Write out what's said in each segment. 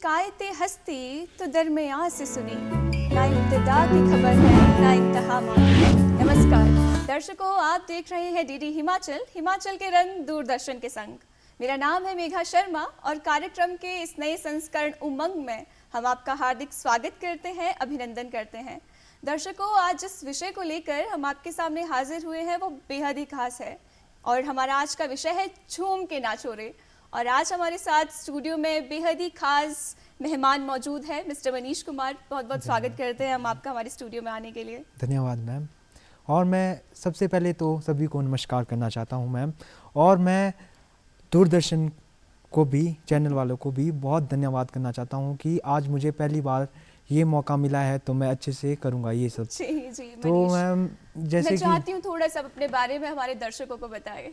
शिकायतें हंसती तो दरमियाँ से सुनी, ना इब्तिदा की खबर है ना इंतहा मालूम। नमस्कार दर्शकों, आप देख रहे हैं डीडी हिमाचल, हिमाचल के रंग दूरदर्शन के संग। मेरा नाम है मेघा शर्मा और कार्यक्रम के इस नए संस्करण उमंग में हम आपका हार्दिक स्वागत करते हैं, अभिनंदन करते हैं। दर्शकों, आज जिस विषय को लेकर हम आपके सामने हाजिर हुए हैं वो बेहद ही खास है और हमारा आज का विषय है झूम के नाचो रे। और आज हमारे साथ स्टूडियो में बेहद ही खास मेहमान मौजूद है, मिस्टर मनीष कुमार। बहुत बहुत स्वागत करते हैं हम आपका हमारे स्टूडियो में आने के लिए। धन्यवाद मैम। और मैं सबसे पहले तो सभी को नमस्कार करना चाहता हूं मैम, और मैं दूरदर्शन को भी, चैनल वालों को भी बहुत धन्यवाद करना चाहता हूं कि आज मुझे पहली बार ये मौका मिला है, तो मैं अच्छे से करूंगा ये सब। जी तो मैम जैसे मैं चाहती हूँ थोड़ा सा अपने बारे में हमारे दर्शकों को बताएं।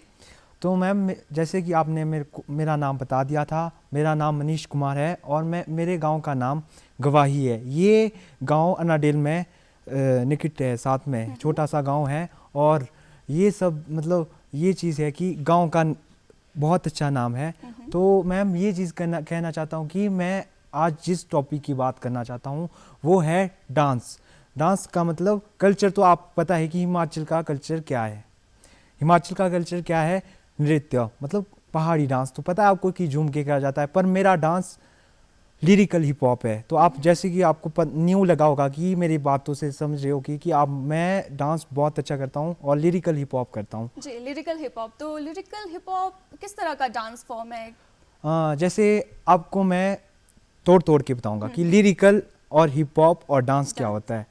तो मैम जैसे कि आपने मेरा नाम बता दिया था, मेरा नाम मनीष कुमार है और मेरे गांव का नाम गवाही है। ये गांव अनाडेल में निकट है, साथ में छोटा सा गांव है। और ये सब मतलब ये चीज़ है कि गांव का बहुत अच्छा नाम है। तो मैम ये चीज़ कहना चाहता हूँ कि मैं आज जिस टॉपिक की बात करना चाहता हूँ वो है डांस। डांस का मतलब कल्चर, तो आप पता है कि हिमाचल का कल्चर क्या है। हिमाचल का कल्चर क्या है? नृत्य, मतलब पहाड़ी डांस तो पता है आपको कि झूम के करा जाता है, पर मेरा डांस लिरिकल हिप हॉप है। तो आप जैसे कि आपको न्यू लगा होगा कि मेरी बातों से समझ रहे हो कि मैं डांस बहुत अच्छा करता हूँ और लिरिकल हिप हॉप करता हूँ। जी, लिरिकल हिप हॉप। तो लिरिकल हिप हॉप किस तरह का डांस फॉर्म है? जैसे आपको मैं तोड़ के बताऊंगा कि लिरिकल और हिप हॉप और डांस क्या होता है।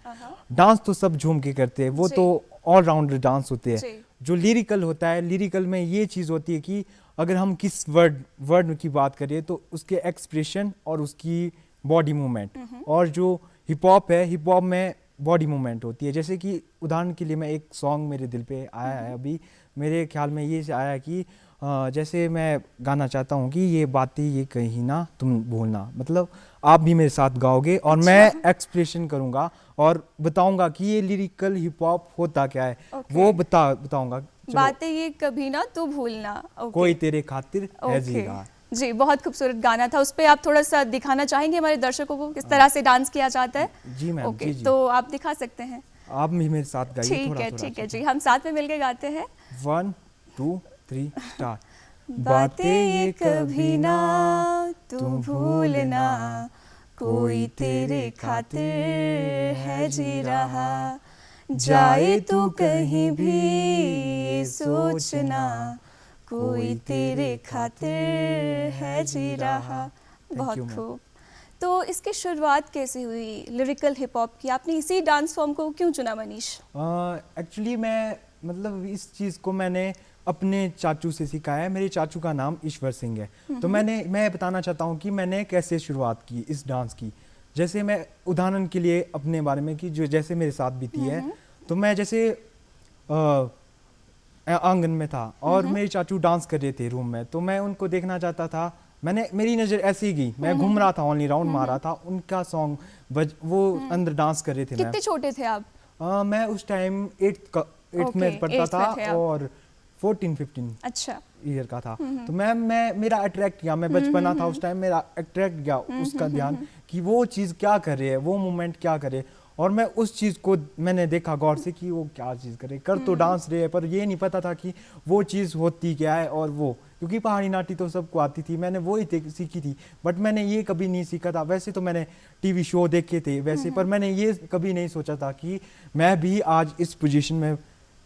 डांस तो सब झूम के करते हैं, वो तो ऑलराउंडर डांस होते हैं। जो लिरिकल होता है, लिरिकल में ये चीज़ होती है कि अगर हम किस वर्ड की बात करें तो उसके एक्सप्रेशन और उसकी बॉडी मूवमेंट। और जो हिप हॉप है, हिप हॉप में बॉडी मूवमेंट होती है। जैसे कि उदाहरण के लिए मैं एक सॉन्ग मेरे दिल पे आया है अभी, मेरे ख्याल में ये आया है कि जैसे मैं गाना चाहता हूँ कि ये बातें ये कहीं ना तुम भूलना, मतलब आप भी मेरे साथ गाओगे और मैं एक्सप्रेशन करूँगा और बताऊंगा कि ये लिरिकल हिप हॉप होता क्या है। वो बताऊंगा। बातें ये कभी ना तू भूलना, कोई तेरे खातिर है जीगा। जी, बहुत खूबसूरत गाना था। उस पर आप थोड़ा सा दिखाना चाहेंगे हमारे दर्शकों को किस तरह से डांस किया जाता है? जी मैम। जी, तो आप दिखा सकते हैं। आप भी मेरे साथ गाइए थोड़ा। ठीक है जी, हम साथ में मिलकर गाते हैं। 1 2 3 स्टार्ट। बातें ये कभी ना तू भूलना, कोई तेरे खातिर है जी रहा, जाए तू कहीं भी सोचना, कोई तेरे खातिर है जी रहा। बहुत खूब। तो इसकी शुरुआत कैसे हुई लिरिकल हिप हॉप की? आपने इसी डांस फॉर्म को क्यों चुना मनीष? एक्चुअली मैं मतलब इस चीज़ को मैंने अपने चाचू से सीखा है। मेरे चाचू का नाम ईश्वर सिंह है। तो मैं बताना चाहता हूँ कि मैंने कैसे शुरुआत की इस डांस की। जैसे मैं उदाहरण के लिए अपने बारे में कि जो जैसे मेरे साथ बीती है, तो मैं जैसे आंगन में था और मेरे चाचू डांस कर रहे थे रूम में, तो मैं उनको देखना चाहता था। मेरी नज़र ऐसे ही गई, मैं घूम रहा था, ओनली राउंड मार रहा था, उनका सॉन्ग वो अंदर डांस कर रहे थे। कितने छोटे थे आप? मैं उस टाइम 8th में पढ़ता था और 14-15 अच्छा ईयर का था। तो मैं मेरा अट्रैक्ट किया, मैं बचपना था उस टाइम, मेरा अट्रैक्ट किया उसका ध्यान कि वो चीज़ क्या कर रही है, वो मोमेंट क्या करे। और मैं उस चीज़ को मैंने देखा गौर से कि वो क्या चीज़ करे, कर तो डांस रहे है, पर ये नहीं पता था कि वो चीज़ होती क्या है। और वो क्योंकि पहाड़ी नाटी तो सबको आती थी, मैंने वो ही सीखी थी, बट मैंने ये कभी नहीं सीखा था। वैसे तो मैंने टीवी शो देखे थे वैसे, पर मैंने ये कभी नहीं सोचा था कि मैं भी आज इस पोजीशन में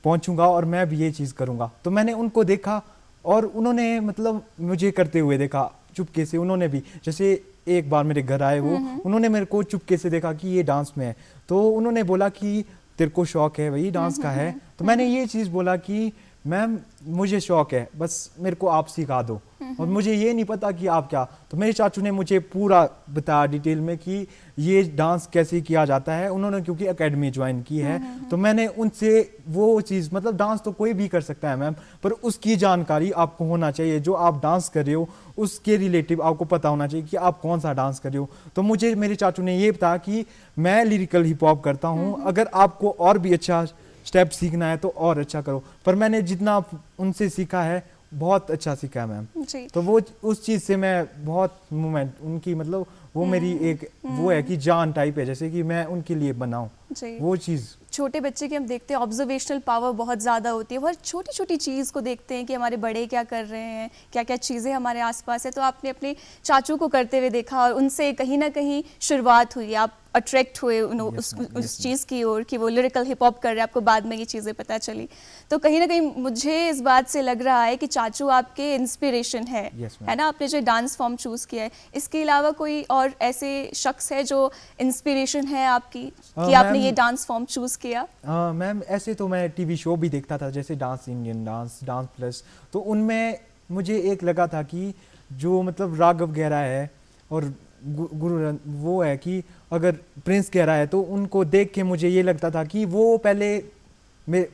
पहुंचूंगा और मैं भी ये चीज़ करूंगा। तो मैंने उनको देखा और उन्होंने मतलब मुझे करते हुए देखा चुपके से। उन्होंने भी जैसे एक बार मेरे घर आए, वो उन्होंने मेरे को चुपके से देखा कि ये डांस में है, तो उन्होंने बोला कि तेरे को शौक है भाई डांस का है? तो मैंने ये चीज़ बोला कि मैम मुझे शौक है, बस मेरे को आप सिखा दो, और मुझे ये नहीं पता कि आप क्या। तो मेरे चाचू ने मुझे पूरा बताया डिटेल में कि ये डांस कैसे किया जाता है। उन्होंने क्योंकि एकेडमी ज्वाइन की है, तो मैंने उनसे वो चीज़, मतलब डांस तो कोई भी कर सकता है मैम, पर उसकी जानकारी आपको होना चाहिए। जो आप डांस कर रहे हो उसके रिलेटिव आपको पता होना चाहिए कि आप कौन सा डांस कर रहे हो। तो मुझे मेरे चाचू ने ये बताया कि मैं लिरिकल हिप हॉप करता हूँ, अगर आपको और भी अच्छा स्टेप सीखना है तो और अच्छा करो। पर मैंने जितना उनसे सीखा है बहुत अच्छा सीखा है मैम। तो वो उस चीज़ से मैं बहुत मूवमेंट उनकी, मतलब वो मेरी एक वो है कि जान टाइप है, जैसे कि मैं उनके लिए बनाऊं जी। वो चीज़। छोटे बच्चे की हम देखते हैं ऑब्जर्वेशनल पावर बहुत ज़्यादा होती है, वो हर छोटी छोटी चीज़ को देखते हैं कि हमारे बड़े क्या कर रहे हैं, क्या क्या चीज़ें हमारे आसपास है। तो आपने अपने चाचू को करते हुए देखा और उनसे कहीं ना कहीं शुरुआत हुई, आप अट्रैक्ट हुए उस चीज़ की ओर कि वो लिरिकल हिप हॉप कर रहे हैं, आपको बाद में ये चीज़ें पता चली। तो कहीं ना कहीं मुझे इस बात से लग रहा है कि चाचू आपके इंस्पिरेशन है ना, आपने जो डांस फॉर्म चूज़ किया है। इसके अलावा कोई और ऐसे शख्स है जो इंस्पिरेशन है आपकी कि आपने ये डांस फॉर्म चूज़ किया? मैम ऐसे तो मैं टीवी शो भी देखता था, जैसे dance Indian dance, dance plus, तो उनमें मुझे एक लगा था कि जो मतलब राघव गहरा है और गुरु वो है कि अगर प्रिंस गहरा है, तो उनको देख के मुझे ये लगता था कि वो पहले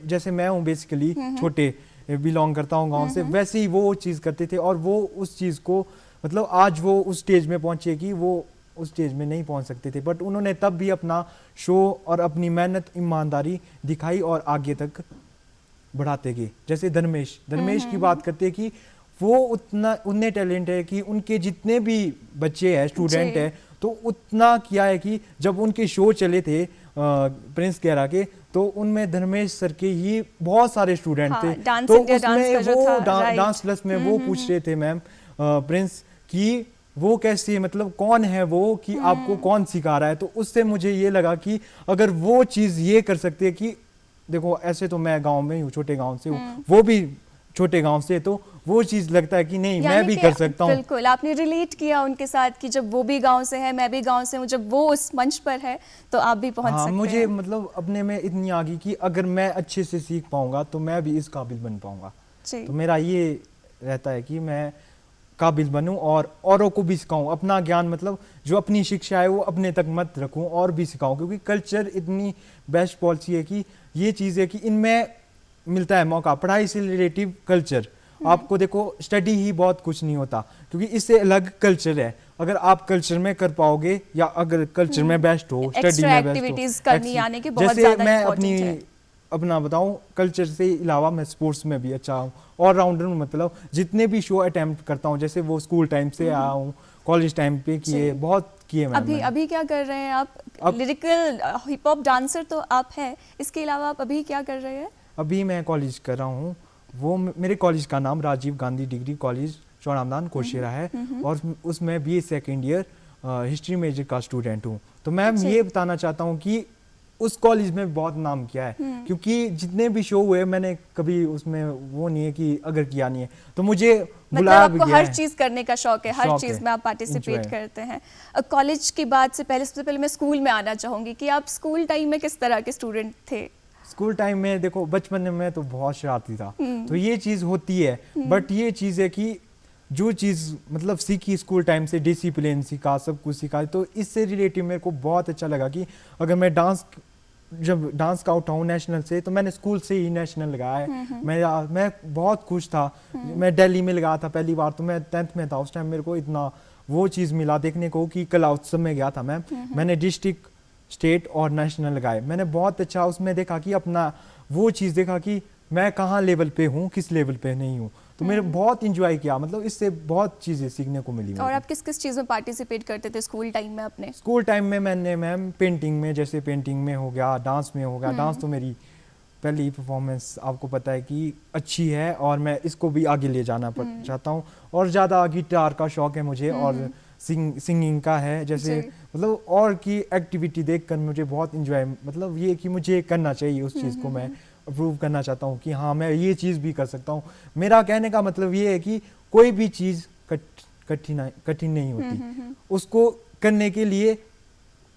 जैसे मैं हूँ बेसिकली छोटे बिलोंग करता हूँ गांव से, वैसे ही वो चीज़ करते थे और वो उस चीज़ को मतलब आज वो उस स्टेज में पहुँचे कि वो उस स्टेज में नहीं पहुंच सकते थे, बट उन्होंने तब भी अपना शो और अपनी मेहनत ईमानदारी दिखाई और आगे तक बढ़ाते गए। जैसे धर्मेश की बात करते हैं कि वो उतने टैलेंट है कि उनके जितने भी बच्चे हैं स्टूडेंट है, तो उतना किया है कि जब उनके शो चले थे प्रिंस गहरा के, तो उनमें धर्मेश सर के ही बहुत सारे स्टूडेंट थे। तो उसमें वो डांस प्लस में वो पूछ रहे थे मैम प्रिंस कि वो कैसे मतलब कौन है वो कि आपको कौन सिखा रहा है। तो उससे मुझे ये लगा कि अगर वो चीज़ ये कर सकते हैं कि देखो ऐसे तो मैं गांव में हूँ, छोटे गांव से हूँ, वो भी छोटे गांव से, तो वो चीज़ लगता है कि नहीं मैं भी कर सकता हूँ। बिल्कुल आपने रिलेट किया उनके साथ कि जब वो भी गांव से है, मैं भी गांव से हूँ, जब वो उस मंच पर है तो आप भी पहुंच सकते हैं। मुझे मतलब अपने में इतनी आ गई कि अगर मैं अच्छे से सीख पाऊंगा तो मैं भी इस काबिल बन पाऊंगा। तो मेरा ये रहता है कि मैं काबिल बनूं और औरों को भी सिखाऊं अपना ज्ञान, मतलब जो अपनी शिक्षा है वो अपने तक मत रखूं और भी सिखाऊं, क्योंकि कल्चर इतनी बेस्ट पॉलिसी है कि ये चीज़ है कि इनमें मिलता है मौका। पढ़ाई से रिलेटिव कल्चर, आपको देखो स्टडी ही बहुत कुछ नहीं होता, क्योंकि इससे अलग कल्चर है। अगर आप कल्चर में कर पाओगे या अगर कल्चर में बेस्ट हो, स्टडी में बेस्ट हो, जैसे मैं अपना बताऊं कल्चर से अलावा मैं स्पोर्ट्स में भी अच्छा हूँ, ऑलराउंडर हूँ, मतलब जितने भी शो अटेम्प्ट करता हूँ, जैसे वो स्कूल टाइम से आया हूँ, कॉलेज टाइम पे किए, बहुत किए मैंने। अभी क्या कर रहे हैं आप? लिरिकल हिप हॉप डांसर तो आप हैं, इसके अलावा आप अभी क्या कर रहे हैं? अभी मैं कॉलेज कर रहा हूँ, वो मेरे कॉलेज का नाम राजीव गांधी डिग्री कॉलेज चौड़ामदान कोशेरा है और उसमें BA second year history major का स्टूडेंट हूँ। तो मैम ये बताना चाहता हूँ कि उस कॉलेज में बहुत नाम किया है, क्योंकि जितने भी शो हुए मैंने कभी उसमें वो नहीं है कि अगर किया नहीं है, तो मुझे बुलाया भी गया है। हर चीज करने का शौक है, हर चीज में आप पार्टिसिपेट करते हैं। कॉलेज की बात से पहले सबसे पहले मैं स्कूल में आना चाहूंगी कि आप स्कूल टाइम में किस तरह के स्टूडेंट थे? स्कूल टाइम में देखो बचपन में तो बहुत शरारती था, तो ये चीज़ होती है, बट ये चीज़ है कि जो चीज़ मतलब सीखी स्कूल टाइम से, डिसिप्लिन सीखा, सब कुछ सीखा, तो इससे रिलेटिव मेरे को बहुत अच्छा लगा कि अगर मैं जब डांस का आउट हूँ नेशनल से, तो मैंने स्कूल से ही नेशनल लगाया है। मैं बहुत खुश था। मैं दिल्ली में लगाया था पहली बार, तो मैं 10th में था उस टाइम, मेरे को इतना वो चीज़ मिला देखने को कि कला उत्सव में गया था मैंने डिस्ट्रिक्ट, स्टेट और नेशनल लगाए। मैंने बहुत अच्छा उसमें देखा कि अपना वो चीज़ देखा कि मैं कहाँ लेवल पे हूँ, किस लेवल पे नहीं हूँ, तो मैंने बहुत इंजॉय किया, मतलब इससे बहुत चीज़ें सीखने को मिली। और आप किस किस चीज़ में पार्टिसिपेट करते थे स्कूल टाइम में अपने? स्कूल टाइम में मैंने मैम पेंटिंग में, जैसे पेंटिंग में हो गया, डांस में हो गया। डांस तो मेरी पहली परफॉर्मेंस आपको पता है कि अच्छी है और मैं इसको भी आगे ले जाना चाहता हूँ, और ज़्यादा गिटार का शौक है मुझे और सिंगिंग का है, जैसे मतलब और की एक्टिविटी देखकर मुझे बहुत इंजॉय, मतलब ये कि मुझे करना चाहिए उस चीज़ को, मैं अप्रूव करना चाहता हूँ कि हाँ मैं ये चीज़ भी कर सकता हूँ। मेरा कहने का मतलब ये है कि कोई भी चीज़ कठिन नहीं होती, उसको करने के लिए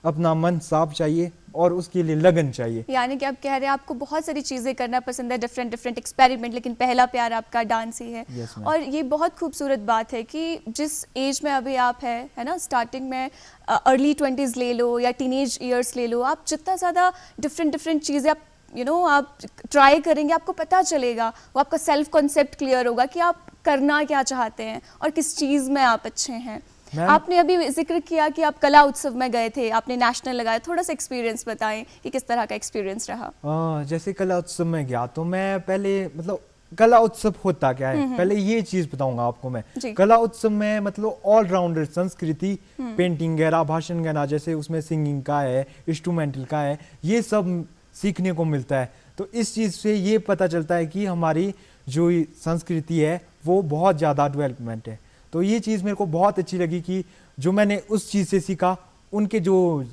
अपना मन साफ चाहिए और उसके लिए लगन चाहिए। यानी कि आप कह रहे हैं आपको बहुत सारी चीज़ें करना पसंद है, डिफरेंट एक्सपेरिमेंट, लेकिन पहला प्यार आपका डांस ही है। और ये बहुत खूबसूरत बात है कि जिस एज में अभी आप है ना, स्टार्टिंग में अर्ली 20s ले लो या टीनेज ईयर्स ले लो, आप जितना ज़्यादा डिफरेंट चीज़ें आप आप ट्राई करेंगे, आपको पता चलेगा, वो आपका सेल्फ कॉन्सेप्ट क्लियर होगा कि आप करना क्या चाहते हैं और किस चीज़ में आप अच्छे हैं। आपने अभी जिक्र किया कि आप कला उत्सव में गए थे, आपने नेशनल लगाया, थोड़ा सा एक्सपीरियंस बताएं कि किस तरह का एक्सपीरियंस रहा? जैसे कला उत्सव में गया तो मैं पहले मतलब कला उत्सव होता क्या है, पहले ये चीज बताऊंगा आपको मैं। जी। कला उत्सव में मतलब ऑलराउंडर संस्कृति, पेंटिंग वगैरह, भाषण गाना, जैसे उसमें सिंगिंग का है, इंस्ट्रूमेंटल का है, ये सब सीखने को मिलता है। तो इस चीज से ये पता चलता है कि हमारी जो ये संस्कृति है वो बहुत ज़्यादा डेवलपमेंट है। तो ये चीज़ मेरे को बहुत अच्छी लगी कि जो मैंने उस चीज़ से सीखा, उनके जो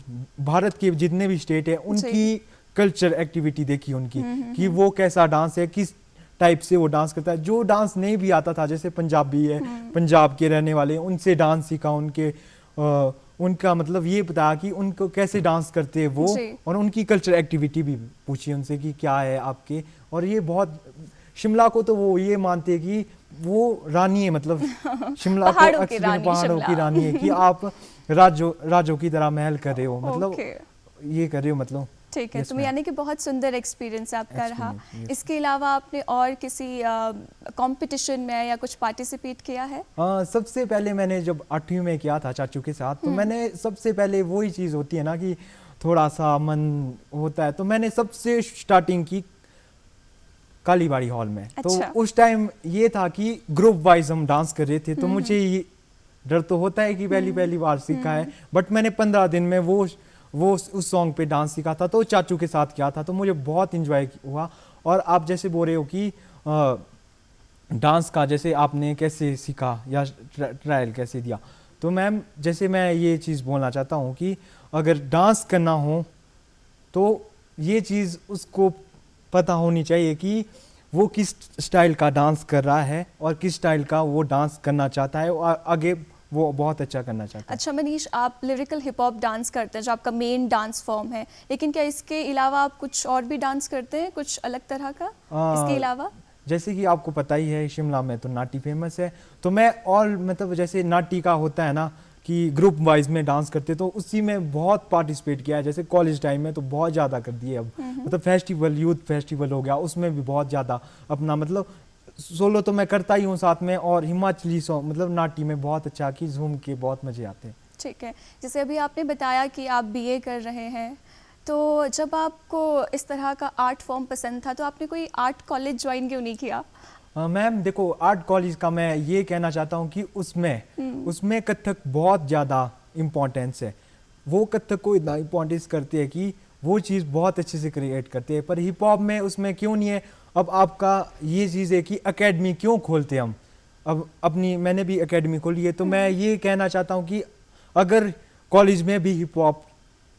भारत के जितने भी स्टेट है उनकी कल्चर एक्टिविटी देखी उनकी, कि वो कैसा डांस है, किस टाइप से वो डांस करता है। जो डांस नहीं भी आता था, जैसे पंजाबी है, पंजाब के रहने वाले, उनसे डांस सीखा, उनका मतलब ये बताया कि उनको कैसे डांस करते हैं वो, और उनकी कल्चर एक्टिविटी भी पूछी उनसे कि क्या है आपके। और ये बहुत, शिमला को तो वो ये मानते हैं कि वो रानी है, मतलब शिमला को पहाड़ों की रानी है, कि आप राजों की तरह महल कर रहे हो, मतलब ये कर रहे हो, मतलब ठीक है। तो यानी कि बहुत सुंदर एक्सपीरियंस आपका रहा। इसके अलावा आपने और किसी कंपटीशन में या कुछ पार्टिसिपेट किया है? सबसे पहले मैंने जब 8वीं में किया था चाचू के साथ, तो मैंने सबसे पहले वही चीज़ होती है ना कि थोड़ा सा मन होता है, तो मैंने सबसे स्टार्टिंग की कालीबाड़ी हॉल में। अच्छा। तो उस टाइम ये था कि ग्रुप वाइज हम डांस कर रहे थे, तो मुझे ये डर तो होता है कि पहली बार सीखा है, बट मैंने 15 दिन में वो उस सॉन्ग पे डांस सीखा था, तो चाचू के साथ किया था, तो मुझे बहुत इंजॉय हुआ। और आप जैसे बोल रहे हो कि डांस का जैसे आपने कैसे सीखा या ट्रायल कैसे दिया, तो मैम जैसे मैं ये चीज़ बोलना चाहता हूँ कि अगर डांस करना हो तो ये चीज़ उसको पता होनी चाहिए कि वो किस स्टाइल का डांस कर रहा है और किस स्टाइल का वो डांस करना चाहता है, और आगे वो बहुत अच्छा करना चाहता है। अच्छा मनीष, आप लिरिकल हिप हॉप डांस करते हैं जो आपका मेन डांस फॉर्म है, लेकिन क्या इसके अलावा आप कुछ और भी डांस करते हैं, कुछ अलग तरह का इसके अलावा? जैसे कि आपको पता ही है शिमला में तो नाटी फेमस है, तो मैं और मतलब जैसे नाटी का होता है ना कि ग्रुप वाइज में डांस करते, तो उसी में बहुत पार्टिसिपेट किया है। जैसे कॉलेज टाइम में तो बहुत ज़्यादा कर दिए अब, मतलब फेस्टिवल, यूथ फेस्टिवल हो गया, उसमें भी बहुत ज़्यादा अपना मतलब सोलो तो मैं करता ही हूँ साथ में, और हिमाचली सॉन्ग मतलब नाटी में बहुत अच्छा कि झूम के बहुत मज़े आते हैं। ठीक है। जैसे अभी आपने बताया कि आप बीए कर रहे हैं, तो जब आपको इस तरह का आर्ट फॉर्म पसंद था तो आपने कोई आर्ट कॉलेज ज्वाइन क्यों नहीं किया? मैम देखो, आर्ट कॉलेज का मैं ये कहना चाहता हूँ कि उसमें कथक बहुत ज़्यादा इम्पोर्टेंस है। वो कथक को इतना इम्पोर्टेंस करते हैं कि वो चीज़ बहुत अच्छे से क्रिएट करते हैं, पर हिप हॉप में उसमें क्यों नहीं है। अब आपका ये चीज़ है कि एकेडमी क्यों खोलते हम, अब मैंने भी एकेडमी खोली है, तो मैं ये कहना चाहता हूँ कि अगर कॉलेज में भी हिप हॉप,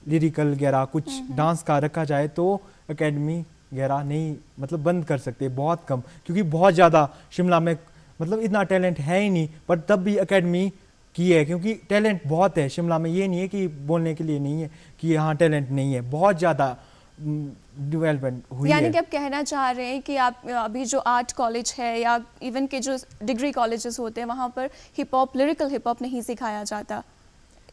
लिरिकल वगैरह कुछ डांस का रखा जाए तो एकेडमी वगैरह नहीं, मतलब बंद कर सकते बहुत कम, क्योंकि बहुत ज़्यादा शिमला में मतलब इतना टैलेंट है ही नहीं, पर तब भी एकेडमी की है, क्योंकि टैलेंट बहुत है शिमला में। ये नहीं है कि बोलने के लिए नहीं है कि यहाँ टैलेंट नहीं है, बहुत ज़्यादा डेवलपमेंट हुई है। यानी कि आप कहना चाह रहे हैं कि आप अभी जो आर्ट कॉलेज है या इवन के जो डिग्री कॉलेजेस होते हैं वहाँ पर hip hop, lyrical hip hop नहीं सिखाया जाता,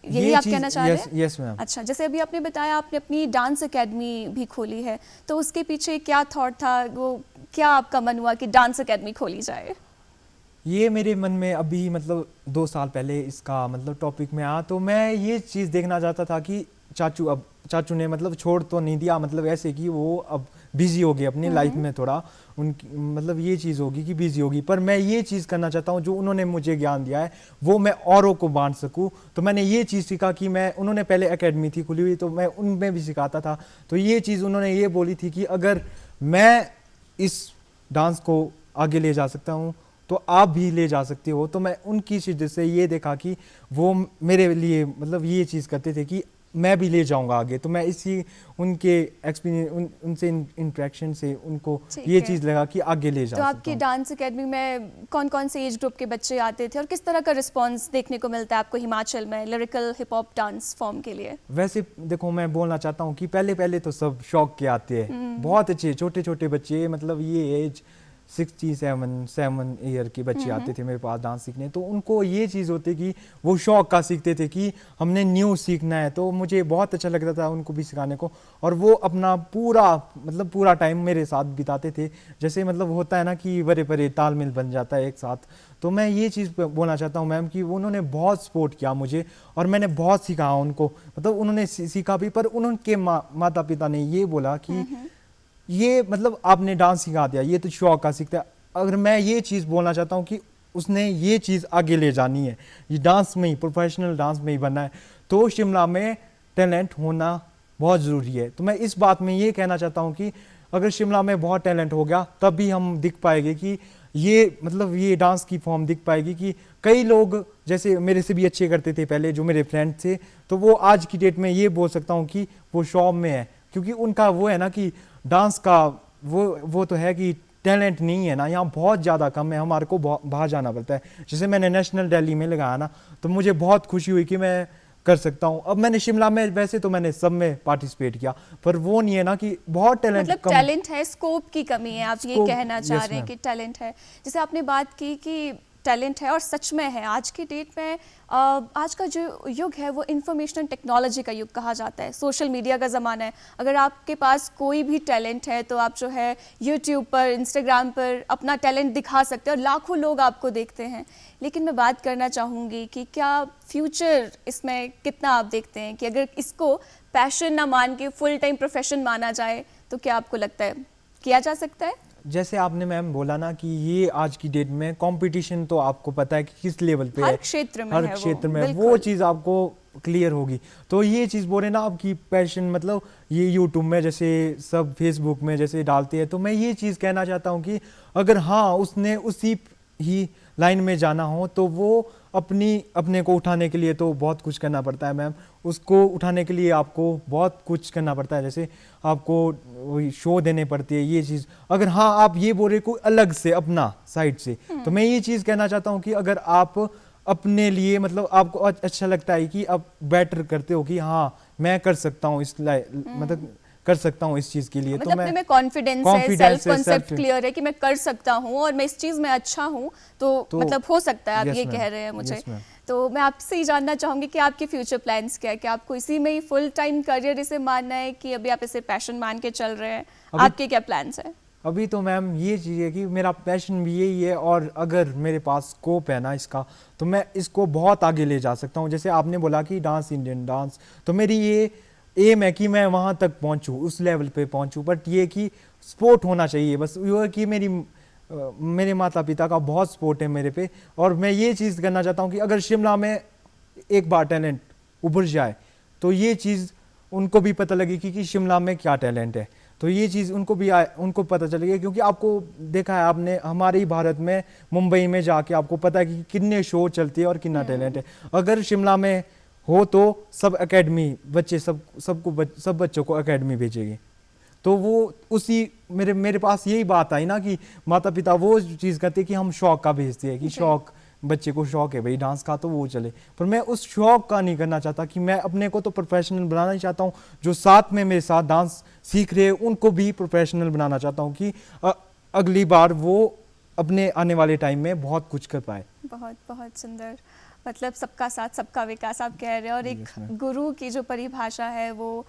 यही आप कहना चाह रहे हैं? Yes ma'am. अच्छा, जैसे अभी आपने बताया आपने अपनी डांस एकेडमी भी खोली है, तो उसके पीछे क्या थॉट था, वो क्या आपका मन हुआ कि डांस एकेडमी खोली जाए? ये मेरे मन में अभी मतलब 2 साल पहले इसका मतलब टॉपिक में आया, तो मैं ये चीज़ देखना चाहता था कि चाचू ने मतलब छोड़ तो नहीं दिया, मतलब ऐसे कि वो अब बिजी हो गए अपनी लाइफ में, थोड़ा उनकी मतलब ये चीज़ होगी कि बिजी होगी, पर मैं ये चीज़ करना चाहता हूँ जो उन्होंने मुझे ज्ञान दिया है वो मैं औरों को बांट सकूँ। तो मैंने ये चीज़ सीखा कि उन्होंने पहले एकेडमी थी खुली हुई, तो मैं उनमें भी सिखाता था। तो ये चीज़ उन्होंने ये बोली थी कि अगर मैं इस डांस को आगे ले जा सकता हूँ तो आप भी ले जा सकते हो। तो मैं उनकी चीज़ से ये देखा कि वो मेरे लिए मतलब ये चीज़ करते थे कि मैं भी ले जाऊंगा आगे, तो मैं इसी उनके एक्सपीरियंस, उनसे इंटरेक्शन से उनको ये चीज़ लगा कि आगे ले जा। तो आपकी डांस एकेडमी में कौन कौन से एज ग्रुप के बच्चे आते थे और किस तरह का रिस्पांस देखने को मिलता है आपको हिमाचल में lyrical hip hop dance form के लिए? वैसे देखो, मैं बोलना चाहता हूँ कि पहले तो सब शौक के आते हैं, बहुत अच्छे छोटे छोटे बच्चे, मतलब ये एज 67 ईयर के बच्चे आते थे मेरे पास डांस सीखने। तो उनको ये चीज़ होती कि वो शौक का सीखते थे कि हमने न्यू सीखना है, तो मुझे बहुत अच्छा लगता था उनको भी सिखाने को। और वो अपना पूरा टाइम मेरे साथ बिताते थे, जैसे मतलब होता है ना कि बड़े बड़े तालमेल बन जाता है एक साथ। तो मैं ये चीज़ बोलना चाहता हूँ मैम कि उन्होंने बहुत सपोर्ट किया मुझे और मैंने बहुत सिखाया उनको, मतलब उन्होंने सीखा भी, पर उनके माता पिता ने ये बोला कि ये मतलब आपने डांस सिखा दिया, ये तो शौक का सीखता है, अगर मैं ये चीज़ बोलना चाहता हूँ कि उसने ये चीज़ आगे ले जानी है, ये डांस में ही, प्रोफेशनल डांस में ही बनना है, तो शिमला में टैलेंट होना बहुत ज़रूरी है। तो मैं इस बात में ये कहना चाहता हूँ कि अगर शिमला में बहुत टैलेंट हो गया तब भी हम दिख पाएंगे कि ये मतलब ये डांस की फॉर्म दिख पाएगी कि कई लोग जैसे मेरे से भी अच्छे करते थे पहले, जो मेरे फ्रेंड थे, तो वो आज की डेट में ये बोल सकता हूँ कि वो शॉप में है, क्योंकि उनका वो है ना कि डांस का वो तो है कि टैलेंट नहीं है ना, यहाँ बहुत ज़्यादा कम है, हमारे को बाहर जाना पड़ता है। जैसे मैंने नेशनल दिल्ली में लगाया ना, तो मुझे बहुत खुशी हुई कि मैं कर सकता हूँ। अब मैंने शिमला में, वैसे तो मैंने सब में पार्टिसिपेट किया, पर वो नहीं है ना कि बहुत टैलेंट मतलब टैलेंट है, स्कोप की कमी है, आप ये कहना चाह yes, रहे हैं कि टैलेंट है। जैसे आपने बात की कि टैलेंट है और सच में है। आज की डेट में आज का जो युग है वो इंफॉर्मेशन टेक्नोलॉजी का युग कहा जाता है, सोशल मीडिया का ज़माना है। अगर आपके पास कोई भी टैलेंट है तो आप जो है यूट्यूब पर, इंस्टाग्राम पर अपना टैलेंट दिखा सकते हैं और लाखों लोग आपको देखते हैं। लेकिन मैं बात करना चाहूँगी कि क्या फ्यूचर इसमें कितना आप देखते हैं कि अगर इसको पैशन ना मान के फुल टाइम प्रोफेशन माना जाए तो क्या आपको लगता है किया जा सकता है? जैसे आपने मैम बोला ना कि ये आज की डेट में कंपटीशन, तो आपको पता है कि किस लेवल पे हर क्षेत्र में हर है क्षेत्र में बिल्कुल। वो चीज़ आपको क्लियर होगी। तो ये चीज़ बोले ना आपकी पैशन, मतलब ये यूट्यूब में जैसे सब, फेसबुक में जैसे डालते हैं, तो मैं ये चीज़ कहना चाहता हूँ कि अगर हाँ उसने उसी ही लाइन में जाना हो तो वो अपने को उठाने के लिए तो बहुत कुछ करना पड़ता है मैम। उसको उठाने के लिए आपको बहुत कुछ करना पड़ता है, जैसे आपको वही शो देने पड़ती है ये चीज़। अगर हाँ आप ये बोल रहे कोई अलग से अपना साइड से, तो मैं ये चीज़ कहना चाहता हूँ कि अगर आप अपने लिए मतलब आपको अच्छा लगता है कि आप बेटर करते हो कि हाँ मैं कर सकता हूँ, इस मतलब कर सकता हूँ इस चीज़ के लिए, मतलब तो मैं अपने में कॉन्फिडेंस है, सेल्फ कॉन्सेप्ट क्लियर है कि मैं कर सकता हूँ और मैं इस चीज़ में अच्छा हूँ, तो मतलब हो सकता है, आप ये कह रहे हैं मुझे। तो मैं आपसे ही जानना चाहूँगी कि आपके फ्यूचर प्लान्स क्या है, कि आपको इसी में ही फुल टाइम करियर इसे मानना है कि अभी आप इसे पैशन मान के चल रहे हैं? आपके क्या प्लान्स है? अभी तो मैम ये चीज़ है कि मेरा पैशन भी यही है, और अगर मेरे पास स्कोप है ना इसका, तो मैं इसको बहुत आगे ले जा सकता हूँ। जैसे आपने बोला कि डांस, इंडियन डांस, तो मेरी ये एम है कि मैं वहाँ तक पहुँचूँ, उस लेवल पे पहुँचूँ। बट ये कि सपोर्ट होना चाहिए, बस ये है कि मेरे माता पिता का बहुत सपोर्ट है मेरे पे। और मैं ये चीज़ करना चाहता हूँ कि अगर शिमला में एक बार टैलेंट उभर जाए तो ये चीज़ उनको भी पता लगेगी कि शिमला में क्या टैलेंट है, तो ये चीज़ उनको पता चलेगी। क्योंकि आपको देखा है आपने, हमारे ही भारत में मुंबई में जाके आपको पता है कि कितने शो चलते हैं और कितना टैलेंट है। अगर शिमला में हो तो सब एकेडमी बच्चे सब बच्चों को एकेडमी भेजेगी, तो वो उसी मेरे पास यही बात आई ना कि माता पिता वो चीज़ करते कि हम शौक का भेजते हैं कि शौक, बच्चे को शौक है भाई डांस का तो वो चले। पर मैं उस शौक का नहीं करना चाहता, कि मैं अपने को तो प्रोफेशनल बनाना ही चाहता हूँ, जो साथ में मेरे साथ डांस सीख रहे हैं उनको भी प्रोफेशनल बनाना चाहता हूँ कि अगली बार वो अपने आने वाले टाइम में बहुत कुछ कर पाए। बहुत बहुत सुंदर, मतलब सबका साथ सबका विकास आप कह रहे हैं, और एक गुरु की जो परिभाषा है वो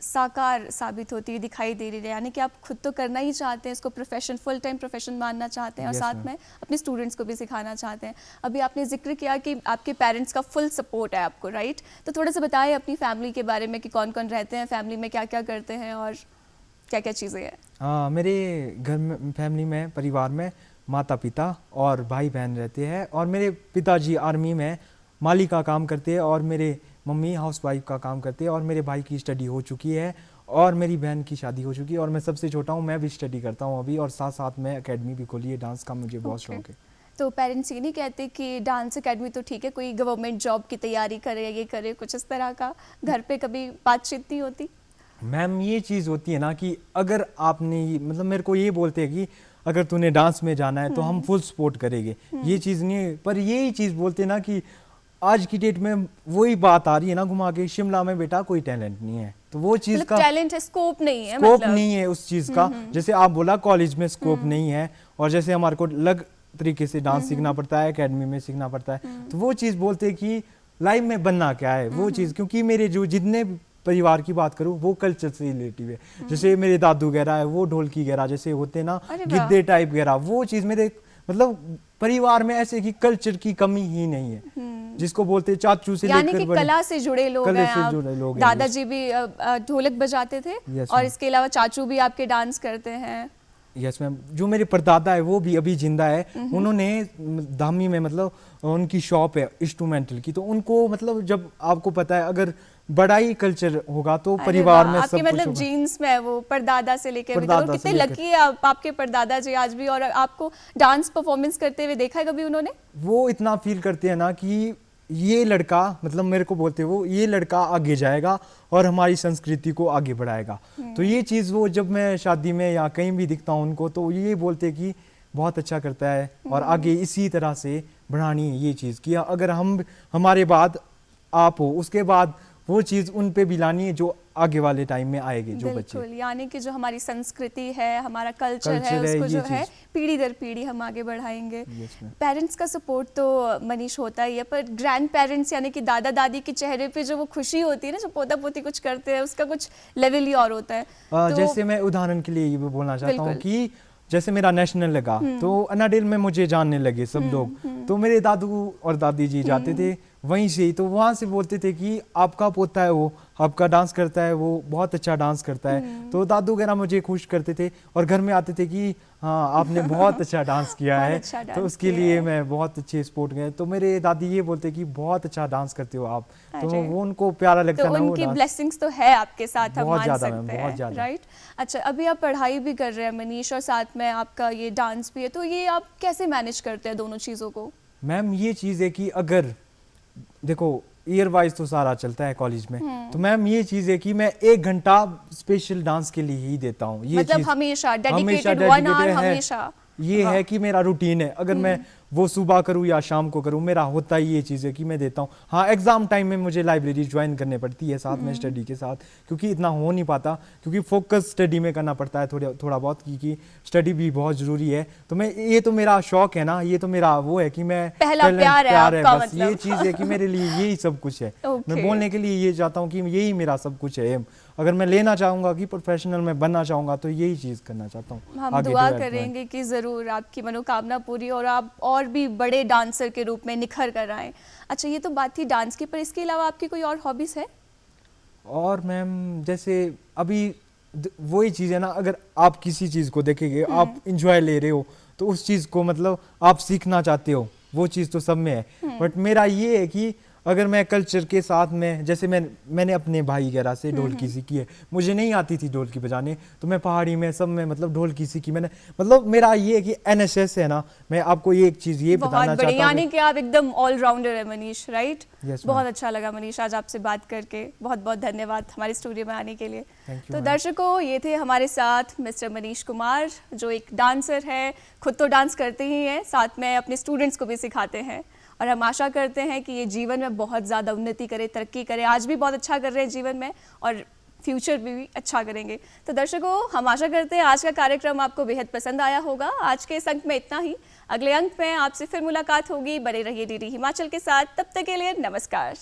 साकार साबित होती है, दिखाई दे रही है। यानी कि आप खुद तो करना ही चाहते हैं इसको प्रोफेशन, फुल टाइम प्रोफेशन मानना चाहते हैं, और साथ में अपने स्टूडेंट्स को भी सिखाना चाहते हैं। अभी आपने जिक्र किया कि आपके पेरेंट्स का फुल सपोर्ट है आपको, राइट? तो थोड़ा सा बताएं अपनी फैमिली के बारे में कि कौन कौन रहते हैं फैमिली में, क्या क्या करते हैं और क्या क्या चीज़ें हैं? हाँ, मेरे घर में, फैमिली में, परिवार में माता पिता और भाई बहन रहते हैं, और मेरे पिताजी आर्मी में माली का काम करते हैं, और मेरे मम्मी हाउसवाइफ का काम करते हैं, और मेरे भाई की स्टडी हो चुकी है, और मेरी बहन की शादी हो चुकी है, और मैं सबसे छोटा हूँ, मैं भी स्टडी करता हूँ अभी, और साथ साथ में एकेडमी भी खोली है डांस का, मुझे बहुत शौक है। तो पेरेंट्स ये नहीं कहते कि डांस एकेडमी तो ठीक है, कोई गवर्नमेंट जॉब की तैयारी करे, ये करे, कुछ इस तरह का घर पे कभी बातचीत नहीं होती? मैम ये चीज़ होती है ना कि अगर आपने मतलब मेरे को ये बोलते हैं कि अगर तूने डांस में जाना है तो हम फुल सपोर्ट करेंगे, ये चीज़ नहीं है। पर यही चीज़ बोलते ना कि आज की डेट में वही बात आ रही है ना घुमा के, शिमला में बेटा कोई टैलेंट नहीं है, तो वो चीज़ का टैलेंट है, स्कोप नहीं है, स्कोप नहीं है उस चीज़ का। जैसे आप बोला कॉलेज में स्कोप नहीं है, और जैसे हमारे को अलग तरीके से डांस सीखना पड़ता है, एकेडमी में सीखना पड़ता है, तो वो चीज़ बोलते हैं कि लाइफ में बनना क्या है वो चीज़। क्योंकि मेरे जो जितने परिवार की बात करूं वो कल्चर से रिलेटिव है। जैसे मेरे दादू वगैरह है, वो ढोलकी वगैरह जैसे होते ना, गिद्दे टाइप वगैरह, वो चीज़ मेरे मतलब परिवार में ऐसे कि कल्चर की कमी ही नहीं है, जिसको बोलते चाचू से यानी कि कला से जुड़े लोग हैं। दादाजी भी ढोलक बजाते थे, और इसके अलावा चाचू भी आपके डांस करते हैं। यस मैम, जो मेरे परदादा है वो भी अभी जिंदा है। उन्होंने धामी में मतलब उनकी शॉप है इंस्ट्रूमेंटल की, तो उनको मतलब जब आपको पता है अगर बड़ा ही कल्चर होगा तो अरे परिवार वाह, में आपके सब कुछ मतलब होगा। जीन्स में है वो परदादा से लेकर अभी तक। परदादा और से कितने लेकर। लकी है आप, आपके परदादा जी आज भी। और आपको डांस परफॉर्मेंस करते हुए देखा है कभी उन्होंने? वो इतना फील करते हैं ना कि ये लड़का मतलब मेरे को बोलते वो ये लड़का आगे जाएगा और हमारी संस्कृति को आगे बढ़ाएगा। तो ये चीज़ वो जब मैं शादी में या कहीं भी दिखता हूँ उनको, तो ये बोलते कि बहुत अच्छा करता है और आगे इसी तरह से बढ़ानी है ये चीज़ कि अगर हम हमारे बाद आप हो, उसके बाद वो चीज़ उन पे भी लानी है जो आगे वाले टाइम में आएगी, जो बच्चे। बिल्कुल, यानी कि जो हमारी संस्कृति है, हमारा कल्चर है, कल्चर है, उसको ये जो है चीज़। पीढ़ी दर पीढ़ी हम आगे बढ़ाएंगे। Yes, ma'am. पेरेंट्स का सपोर्ट तो मनीष होता ही है, पर ग्रैंड पेरेंट्स यानी कि दादा दादी के चेहरे पे जो वो खुशी होती है ना, जो पोता पोती कुछ करते हैं, उसका कुछ लेवल ही और होता है। तो जैसे मैं उदाहरण के लिए ये भी बोलना चाहता हूँ बिल्कुल। कि जैसे मेरा नेशनल लगा तो अनाडिल में मुझे जानने लगे सब लोग, तो मेरे दादू और दादी जी जाते थे वहीं से ही, तो वहाँ से बोलते थे कि आपका पोता है वो, आपका डांस करता है, वो बहुत अच्छा डांस करता है। तो दादू वगैरह मुझे खुश करते थे और घर में आते थे कि हाँ आपने बहुत अच्छा डांस किया बहुत है, अच्छा डांस तो उसके किया लिए है। मैं बहुत अच्छे स्पोर्ट गए। तो मेरे दादी ये बोलते कि बहुत अच्छा डांस करते हो आप, तो अरे। वो उनको प्यारा लगता तो ना वो उनकी डांस। ब्लेसिंग्स तो है आपके साथ, हम बहुत मान ज़्यादा मैम, सकते बहुत हैं, ज़्यादा। राइट? अच्छा, अभी आप पढ़ाई भी कर रहे हैं मनीष और साथ में आपका ये डांस भी है, तो ये आप कैसे मैनेज करते हैं दोनों चीज़ों को? मैम ये चीज़ है कि अगर देखो ईयर वाइज तो सारा चलता है कॉलेज में, तो मैम ये चीज़ है कि मैं 1 घंटा स्पेशल डांस के लिए ही देता हूँ। ये मतलब चीज़ हमेशा हमेशा डेडिकेटेड 1 आवर dedicated है। हमेशा? ये वाह। है कि मेरा रूटीन है, अगर मैं वो सुबह करूँ या शाम को करूँ, मेरा होता ही ये चीज़ है कि मैं देता हूँ। हाँ, एग्जाम टाइम में मुझे लाइब्रेरी ज्वाइन करने पड़ती है साथ में स्टडी के साथ, क्योंकि इतना हो नहीं पाता, क्योंकि फोकस स्टडी में करना पड़ता है थोड़ा बहुत, क्योंकि स्टडी भी बहुत ज़रूरी है। तो मैं ये तो मेरा शौक है ना, ये तो मेरा वो है कि मैं पहला talent, प्यार है आपका बस मतलब। ये चीज़ है कि मेरे लिए यही सब कुछ है। Okay. मैं बोलने के लिए ये चाहता हूँ कि यही मेरा सब कुछ है। अगर मैं लेना चाहूँगा कि प्रोफेशनल में बनना चाहूँगा तो यही चीज़ करना चाहता हूँ। हम आगे दुआ develop में। करेंगे कि ज़रूर आपकी मनोकामना पूरी और आप और भी बड़े डांसर के रूप में निखर कर आएँ। अच्छा, ये तो बात थी डांस की, पर इसके अलावा आपकी कोई और हॉबीज़ है? और मैम जैसे अभी वही चीज़ है ना, अगर आप किसी चीज़ को देखेंगे, आप इंजॉय ले रहे हो, तो उस चीज़ को मतलब आप सीखना चाहते हो, वो चीज़ तो सब में है। बट मेरा ये है कि अगर मैं कल्चर के साथ में, जैसे मैंने अपने भाई वगैरह से ढोलकी सीखी है, मुझे नहीं आती थी ढोलकी बजाने, तो मैं पहाड़ी में सब में मतलब ढोलकी सीखी मैंने। मतलब मेरा ये है कि एनएसएस है ना, मैं आपको ये एक चीज़ ये बताना बहुत बड़े, चाहता हूँ यानी कि आप एकदम ऑलराउंडर है मनीष, राइट? Yes, ma'am. बहुत अच्छा लगा मनीष आज आपसे बात करके, बहुत बहुत धन्यवाद हमारे स्टूडियो में आने के लिए। Thank you, तो ma'am. दर्शकों, ये थे हमारे साथ मिस्टर मनीष कुमार, जो एक डांसर है, खुद तो डांस करते ही हैं, साथ में अपने स्टूडेंट्स को भी सिखाते हैं। और हम आशा करते हैं कि ये जीवन में बहुत ज़्यादा उन्नति करे, तरक्की करे। आज भी बहुत अच्छा कर रहे हैं जीवन में और फ्यूचर भी अच्छा करेंगे। तो दर्शकों, हम आशा करते हैं आज का कार्यक्रम आपको बेहद पसंद आया होगा। आज के इस अंक में इतना ही। अगले अंक में आपसे फिर मुलाकात होगी। बने रहिए डीडी हिमाचल के साथ। तब तक के लिए नमस्कार।